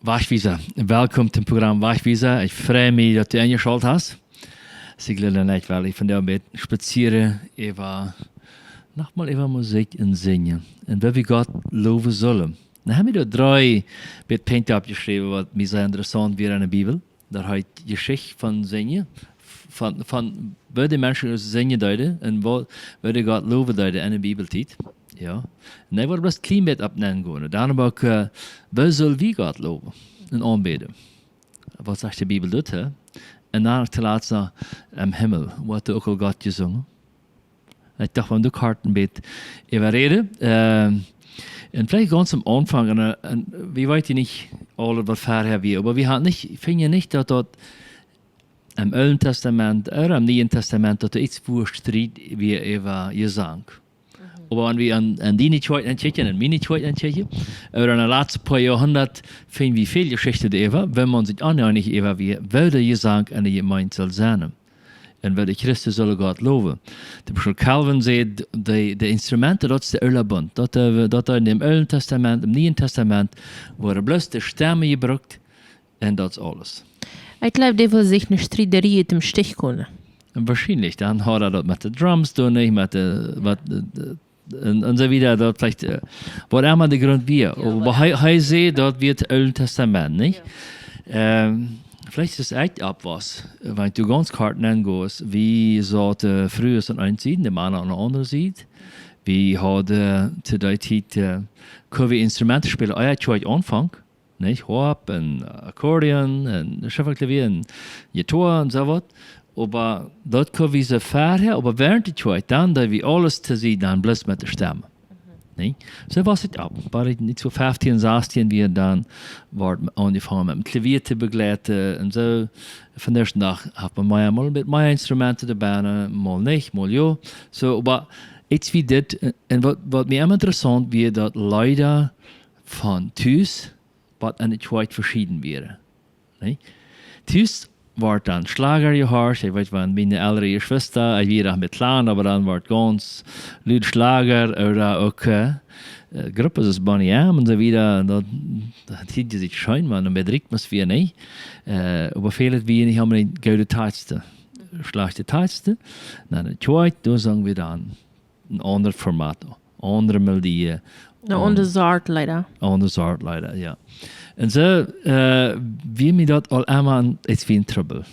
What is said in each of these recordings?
WajchWiesa, welkom zum Programm WajchWiesa. Ich freue mich, dass du eingeschaltet hast. Sieglinde nicht, weil ich von der mit spazieren, nochmal über Musik und Singen. Und wie wir Gott loben sollen. Dann haben wir da 3 Punkte abgeschrieben, was mir sehr interessant wäre in der Bibel. Da hat die Geschichte von Singen, von wo die Menschen Singen deuten und wo die Gott loben deuten in der Bibel tut. Ja. En hij wordt best klein beetje opnemen. Daarom ook, we zullen wie God loven en aanbidden. Wat zegt de Bijbel doet, hè? En dan te laatste am Himmel, wat ook al God gezongen. Ik dacht van ook hard een beetje even en vielleicht ganz am Anfang, en we weten niet alles wat vorher wir, aber wir haben nicht, finde nicht, dass dort im Alten Testament oder im Neuen Testament, dass iets voorstrijd wie über Gesang. Aber wenn wir an die nicht heute entscheiden, an mich nicht heute entscheiden, oder in den letzten paar Jahrhunderten finden wir viel Geschichte darüber, wenn man sich anhört, wie der Gesang in der Gemeinde soll sein. Und weil Christus soll Gott loben. Der Bischof Calvin sagt, die Instrumente, das ist der Ölbund. Dort in dem Alten Testament, im Neuen Testament, wurden bloß die Stämme gebraucht und das ist alles. Ich glaube, die will sich eine Streiterie im Stich können. Wahrscheinlich, dann hat das mit den Drums tun, nicht mit und so wieder, dort vielleicht, was immer der Grund wir. Ja, aber er sieht, dort wird das Alte Testament, nicht? Ja. Vielleicht ist es echt ab was, wenn du ganz Karten angehst, wie so der früher so ein sieht, der Mann an der andere sieht, wie hat zu der Zeit, können wir Instrumente spielen, heute Anfang, nicht? Harp und Akkordeon und Schifferklavier und Gitarre und so was. Aber dort können wir so vorher, aber während der Zeit, dann, da wir alles zu sehen, dann bloß mit der Stimme. Mhm. So war es ab. War ich nicht so 15, 16, wie dann war angefangen mit dem Klavier zu begleiten und so. Von der Tag hat man mal mit meinen Instrumenten dabei, mal nicht, mal ja. So, aber jetzt wie das, und was mir immer interessant wird, dass Leute von Tus, was an der Zeit verschieden wäre. Tus wordt dan Schlager gehört. Ich weiß, wenn meine ältere Schwester, ich war mit klein, aber dann wird ganz laut Schlager oder auch Gruppe ist Bonnie M und so wieder. Da hielt sich schön, man bedrückt man wir nicht. Aber viele wie haben die gute Teilste, schlechte Teilste. Dann der Zweite, da sagen wir dann ein anderes Format, andere Melodie. Eine andere Sort leider. Andere Sort leider, ja. En zo, wie mir dat al einmal iets wie in Trouble.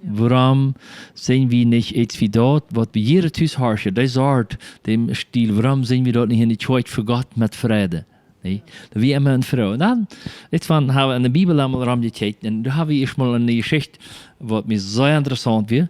Ja. Waarom zijn we niet iets wie dat, wat we hier thuis herrschen, die soort, dem Stil, waarom zijn we dat niet in de tijd voor God met vrede? Nee? Wie immer een vrouw. En dan, jetzt van, hebben we in de Bibel allemaal ram gekeken, en daar hebben we eerst mal een geschichte, wat mir sehr interessant wird,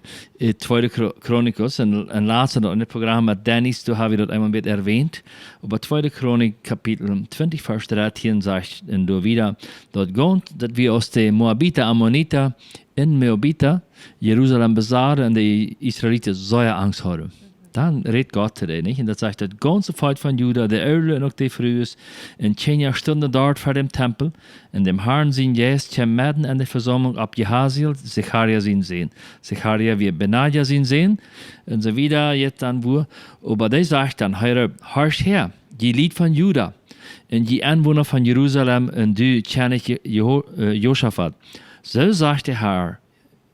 Zweite Chronik, en laatste in het programma met Dennis, da habe ich das einmal mit erwähnt, aber Zweite Chronik, Kapitel 20, Vers 13, sagt, und da wieder, dort kommt, dass wir aus den Moabiter, Ammoniter, in Moabiter, Jerusalem besaßen und die Israeliten sehr Angst haben. Dann redet Gott zu denen, nicht? Und das sagt, das ganze Volk von Juda, der Eule und auch die Frühes, in 10 Jahren Stunden dort vor dem Tempel, in dem Herrn sind jetzt mitten in der Versammlung ab Jehaziel, Secharia sind sehen. Secharia wird Benaja sind sehen, und so wieder jetzt dann wo. Aber der sagt dann, herrscht her, die Lied von Juda, und die Anwohner von Jerusalem, und du kennst Josaphat. So sagt der Herr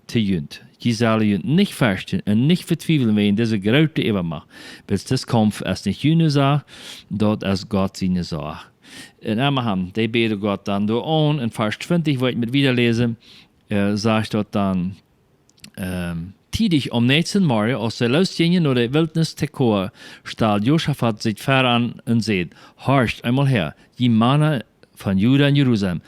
zu Jünd. Die sollen nicht fürchten und nicht verzweifeln, wenn diese große Übermacht, bis das Kampf erst nicht Jüne sagt, dort als Gott seine sagt. Und Abraham, die beten Gott dann durch an, in Vers 20, wo ich mit wieder lese, sagt dort dann, tidig am nächsten Morgen, als sie losgingen durch die Wildnis Tekoa, stahl Josaphat sich voran und sagt, horcht einmal her, die Männer von Juda und Jerusalem,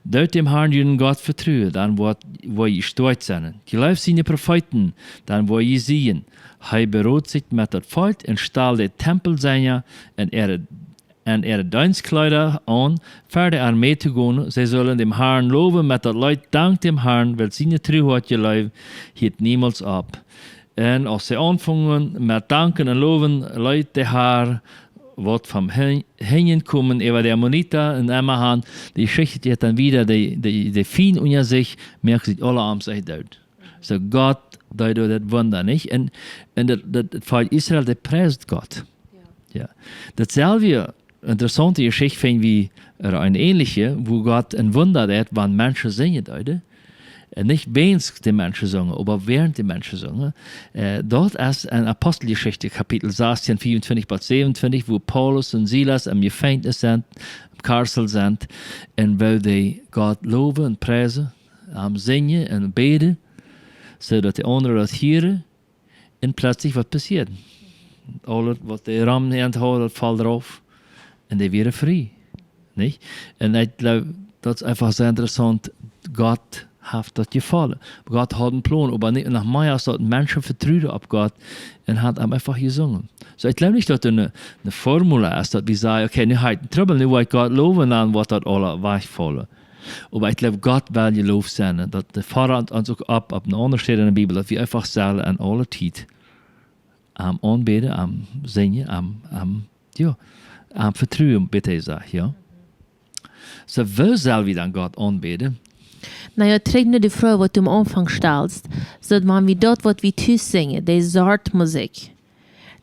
dort dem Herrn ihren Gott vertrauen, dann wo ihr stolz sein. Die läuft seine Propheten, dann wo ihr sehen. Er beruht sich mit dem Volk und stahl den Tempel seiner und ihre Dienstkleider an, für die Armee zu gehen. Sie sollen dem Herrn loben mit den Leuten, dank dem Herrn, weil seine Treuheit geläuft, hielt niemals ab. Und als sie anfangen mit Danken und Loben, Leute der Herr, wat vom Hängen kommen über die Ammoniter und Emmerhahn, die schichtet jetzt dann wieder, die Fien unter sich, merkt sich alle am sich dort. So Gott, da das Wunder, nicht? Und das Volk Israel, der preist Gott. Ja. Dasselbe interessante Geschichte finden wie eine ähnliche, wo Gott ein Wunder hat, wann Menschen singen deuten. Nicht während die Menschen singen, aber während die Menschen singen. Dort ist ein Aposteljeschicht, Kapitel 16, 24 bis 27, wo Paulus und Silas am Gefängnis sind, im Karsel sind, und wo die Gott loben und preisen, am Singen und beten, zodat die anderen das hören, und plötzlich was passiert. Alles, was die Rahmen enthalten, fällt drauf, und die werden frei. Nicht? Und ich glaube, das ist einfach sehr interessant, Gott hat das gefallen. Gott hat einen Plan, aber nicht nach mir ist, dass Menschen vertrauen auf Gott und hat einfach gesungen. So, ich glaube nicht, dass das eine Formel ist, dass wir sagen, okay, nu hat Trouble, nu wird Gott loben, dann wird das alle wegfallen. Aber ich glaube, Gott will gelobt sein, dass der Vater uns auch ab einer anderen Stelle in der Bibel, dass wir einfach sagen, an alle Zeit, am Anbeten, am Singen, am Vertrauen, bitte sag, ja. So, wo sollen wir dann Gott anbeten? Nou ja, terug naar de vraag wat du am Anfang stellst. So, wenn wir dort, was wir Tus singen, die Sort Musikj,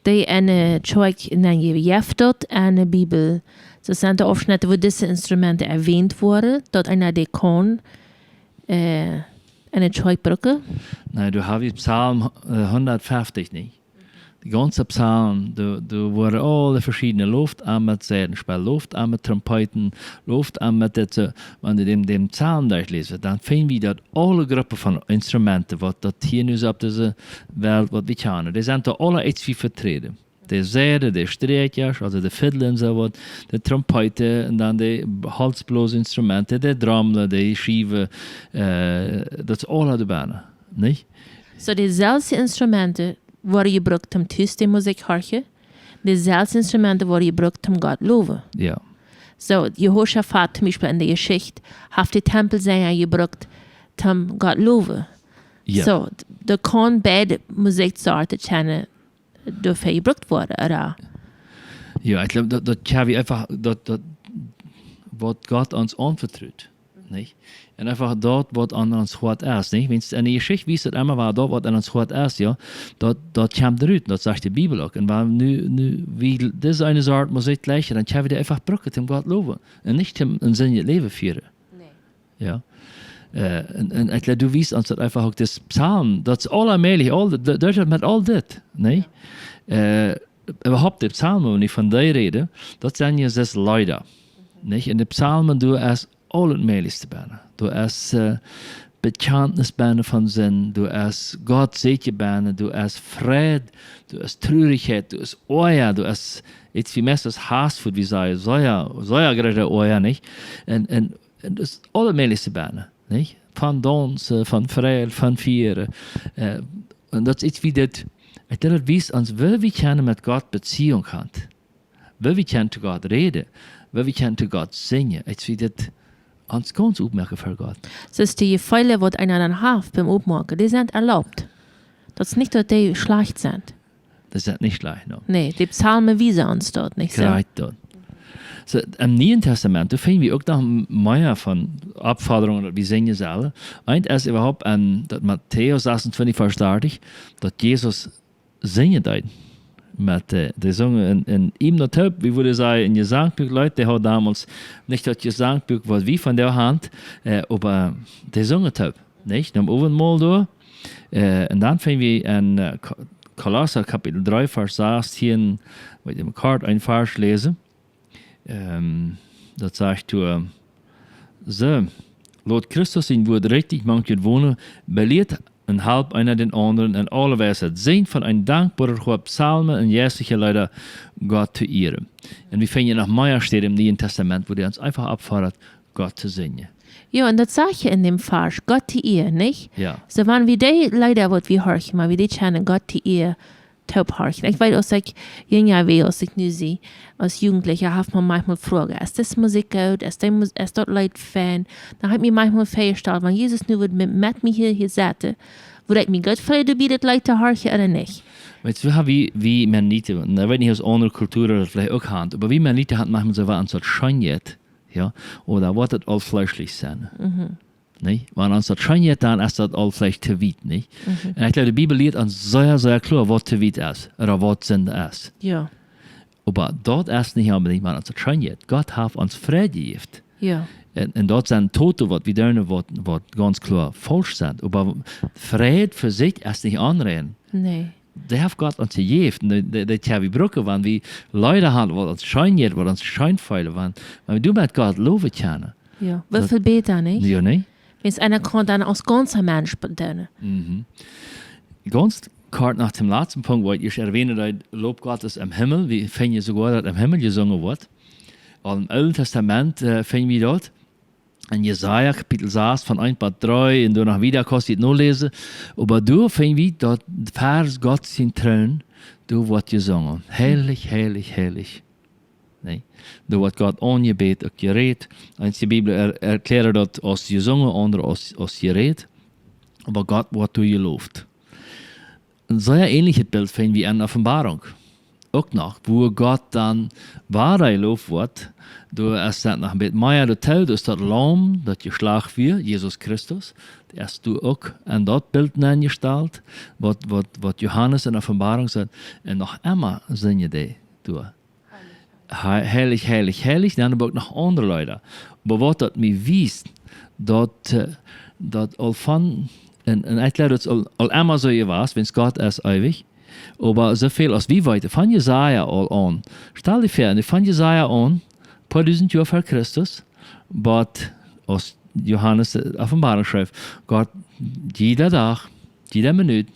die eine Kjoakj nennen je jeftot en de Bibel. So sind da Aufschnitte, wo diese Instrumente erwähnt wurden, dort einer die kann, eine Kjoakj brücken. Nein, du hast Psalm 150 nicht. Die ganze Psalm, du wurden alle verschiedene Luft an mit Seitenspiel, Luft an mit Trompeten, Luft an mit das, wenn du den Psalm durchlesen, dann finden wir dort alle Gruppen von Instrumenten, was dort hier nu auf dieser Welt, was wir kennen. Die sind da alle etwas wie vertreten. Die Seide, die Streichers, also die Fiddle und so was, die Trompete und dann die Halsblasinstrumente, die Trommel, die Schieven, das ist alle dabei, nicht? So dieselbe Instrumente worden gebruikt om Tus de muziek horen, dezelfde Instrumente worden gebruikt om God loven. Ja. So, Jehoshaphat zum Beispiel in der Geschichte, hat die Tempelsänger gebruikt om God loven. Ja. So, da kann beide Musiksorten kennen, dafür gebruikt worden, oder? Ja, ich glaube, das haben wir einfach, was Gott uns anvertraut, nicht? Und einfach dort, was an uns hart ist, nicht? Wenn es eine Geschichte wie es immer war, dort, was an uns hart ist, ja, dort kommt raus, das sagt die Bibel auch. Und wenn nu wie diese eine Art Musik gleich, dann können wir einfach brücken, zum Gott loben. Und nicht ein Sinn Leben führen. Nee. Ja. Und ich glaube, du weißt uns das einfach auch, das Psalm, das ist allmählich, das mit all das, nicht? Überhaupt die Psalmen, wenn ich von dir rede, das sind ja 6 Leute, nicht? Und die Psalmen, du hast allmählich dabei. Du hast Bekenntnisbänder von Sinn, du hast Gott Bänder, du hast Fried, du hast Traurigkeit, du hast Euer, du hast jetzt wie meistens Hassfood, wie Jesaja gerade Euer, nicht? Und das ist allmählich Bänder, nicht? Von Dansen, von Fried, von Vieren. Und das ist wie das, ich glaube, das weiß uns, wie wir können mit Gott Beziehung haben, wie wir können zu Gott reden, wie wir können zu Gott singen, ist wie das, uns ganz aufmerken für Gott. So ist die Gefälle, die einer dann hat beim Aufmachen, die sind erlaubt. Das ist nicht, dass die schlecht sind. Das ist nicht schlecht, no. Nee, die Psalmen wiesen uns dort nicht so. Right dort. So, im Neuen Testament, da finden wir auch noch mehr von Abforderungen, wie singen sollen. Eins ist überhaupt an Mataus 26, Vers 30, dass Jesus singen deed. Met de zongen in ihm dat heb, wie würde sagen, in Gesangbuch, Leute, der hat damals nicht das Gesangbuch, was wie von der Hand, aber der zongen heb, nicht? Dann oben mal durch, und dann finden wir in Kolossa, Kapitel 3, Vers 16, mit dem Kart ein Vers lesen, das sagt du, so, laut Christus in Wort richtig manche wohnen, belehrt en help einer den anderen en alle wijsheid. Zijn van een dankbare God psalmen en jährliche Leute Gott zu ehren. Und wir finden noch mehr steht im Neuen Testament, wo der uns einfach abfordert, Gott zu singen. Ja, und das sage ich in dem Vers, Gott zu ehren, nicht? Ja. So, wenn wir die Leute, was wir hören, wenn wir die kennen, Gott zu ehren, taub hören. Ich weiß, als ich jünger war, als ich nu sehe, als Jugendlicher, habe man manchmal Fragen, ist das Musik gut, ist dort Leute Fan? Dann habe ich mir manchmal festgestellt, wenn Jesus nur mit mir hier säte, würde ich mir Gott vielleicht dabei, das Leute hören oder nicht? Weißt du, wie man nicht, ich weiß nicht, aus anderer Kultur oder vielleicht auch hat, aber wie man nicht hat, manchmal so was an Scheinjet, ja, oder wird das all fleischlich sein. Mhm. Nicht? Wenn uns das Scheinjet, dann ist das all vielleicht zu weit, nicht? Und ich glaube, die Bibel lehrt uns sehr, sehr klar, was zu weit ist, oder was Sinn ist. Ja. Aber dort ist nicht unbedingt, man uns schön jetzt. Gott hat uns Friede gegeben. Ja. Und dort sind Tote, was wir dürfen, was ganz klar falsch sind. Aber Friede für sich ist nicht anreden. Nee. Der hat Gott uns gegeben. Das haben wir Brücken, wenn wir Leute haben, was uns schein geht, was uns scheinfeilen, wenn wir du mit Gott loben können. Ja. Wie viel besser, nicht? Ja, nicht? Wenn es einer kann, dann als ganzer Mensch bedienen. Ganz kort nach dem letzten Punkt, wo ich erwähne, dass Lob Gottes im Himmel, wir finden sogar, dass im Himmel gesungen wird. Im Alten Testament finden wir dort. In Jesaja, Kapitel 6, von 1 bis 3, und danach wieder kannst du es noch lesen. Aber da finden wir, dass Vers Gott sein Thron, da wird gesungen. Heilig, heilig, heilig. Nee. Da wird Gott angebetet und geredet. Eins die Bibel erklärt das als gesungen, andere als geredet. Aber Gott wird da gelobt. Ein sehr ähnliches Bild finden wir in der Offenbarung. Auch noch, wo Gott dann Wahrheit gelobt wird. Da ist das noch ein bisschen mehr dazu, da ist das Lamm, das geschlagen wird, Jesus Christus. Das ist du auch an das Bild eingestellt, was Johannes in der Offenbarung sagt. Und noch immer singen die da. Heilig, heilig, heilig. Dann aber auch noch andere Leute. Aber was das mir wies, dass all von, und ich glaube, dass all immer so was, wenn es Gott ist ewig. Aber so viel als wir weiter, von Jesaja all an. Stell dir vor, von Jesaja an, paar tausend Jahre vor Christus, aber als Johannes Offenbarung schreibt, Gott, jeder Tag, jede Minute,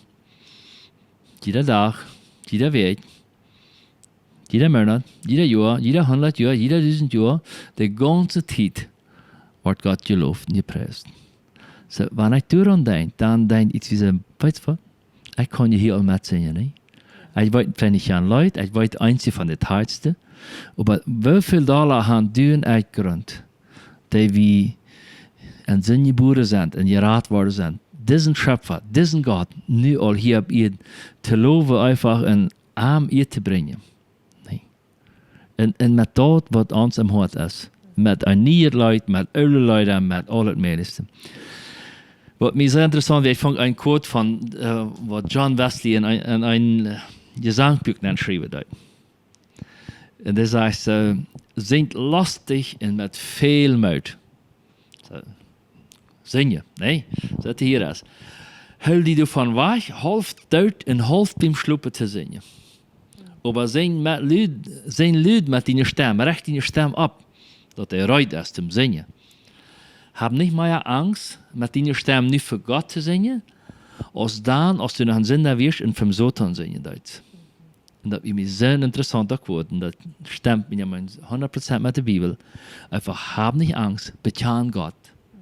jeder Tag, jeder Weg, jeder Monat, jeder Jahr, jeder 100 Jahre, jeder 1000 Jahre, die ganze Zeit wird Gott gelobt und gepreist. So, wenn ich daran denke, dann denke ich, weißt du was? Ich kann je hier al met zingen, niet? Ich weiß, wenn ich an Leute, ich weiß eins von den Teilsten, aber wie viel Dollar haben die einen Grund, die wie ein Sinn geboren sind, und geraten worden sind, diesen Schöpfer, diesen Gott, nu al hier auf ihr zu loben, einfach in Arm ihr zu bringen. Nee. Und mit dort, was uns im Hort ist, mit ein Nier Leute, mit alle Leute, mit alles Meisten. Was mir sehr interessant ist, ich fange ein Quote von, was John Wesley in ein Gesangbuch geschrieben hat. Und das heißt, singt lustig und mit viel Mut. So, singen, ne? So hier ist. Hol die du von wach, half dort und half beim Schluppen zu singen. Aber sing Lüd mit deiner Stimme, recht deine Stimme ab, dass er reit ist zum Singen. Hab nicht mehr Angst, mit deiner Stimme nicht für Gott zu singen, als dann, als du noch einen Sinn wirst und vom Satan singen darfst. Und das ist mir sehr interessant geworden. Das stimmt mir 100% mit der Bibel. Einfach, hab nicht Angst, betjan Gott.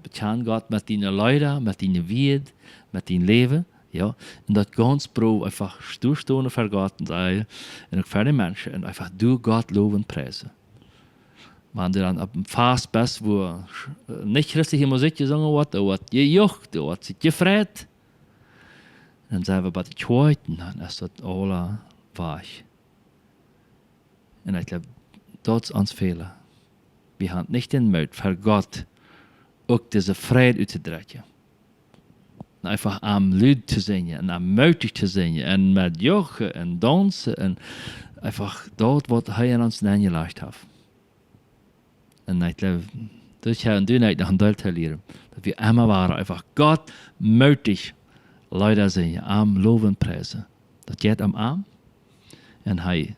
Betjan Gott mit deinen Leuten, mit deinen Wert, mit deinem Leben. Ja? Und das ganz Pro einfach durchstehen für Gott und sagen, und auch für die Menschen, und einfach du Gott loben und preisen. Wenn du dann auf dem Fast bist, wo nicht christliche Musik gesungen wird, da wird gejuckt, da wird sich gefreut. Dann sagen wir bei den Zweiten, dann ist das alle weich. Und ich glaube, das ist uns Fehler. Wir haben nicht den Mut, für Gott auch diese Freude auszudrücken. Einfach am Lied zu singen, und am mutig zu singen, und mit Jochen und Tanzen, und einfach dort, was er in uns hineingelegt hat. Und ich glaube, das haben wir nicht noch ein Teil verlieren. Dass wir immer waren, einfach Gott mutig Leute singen, am Loben preisen. Das geht am Arm. Und hey,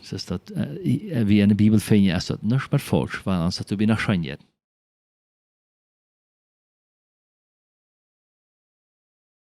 das ist das, wie in der Bibel finden, ist das nicht mehr falsch, weil uns das wie nach schön geht.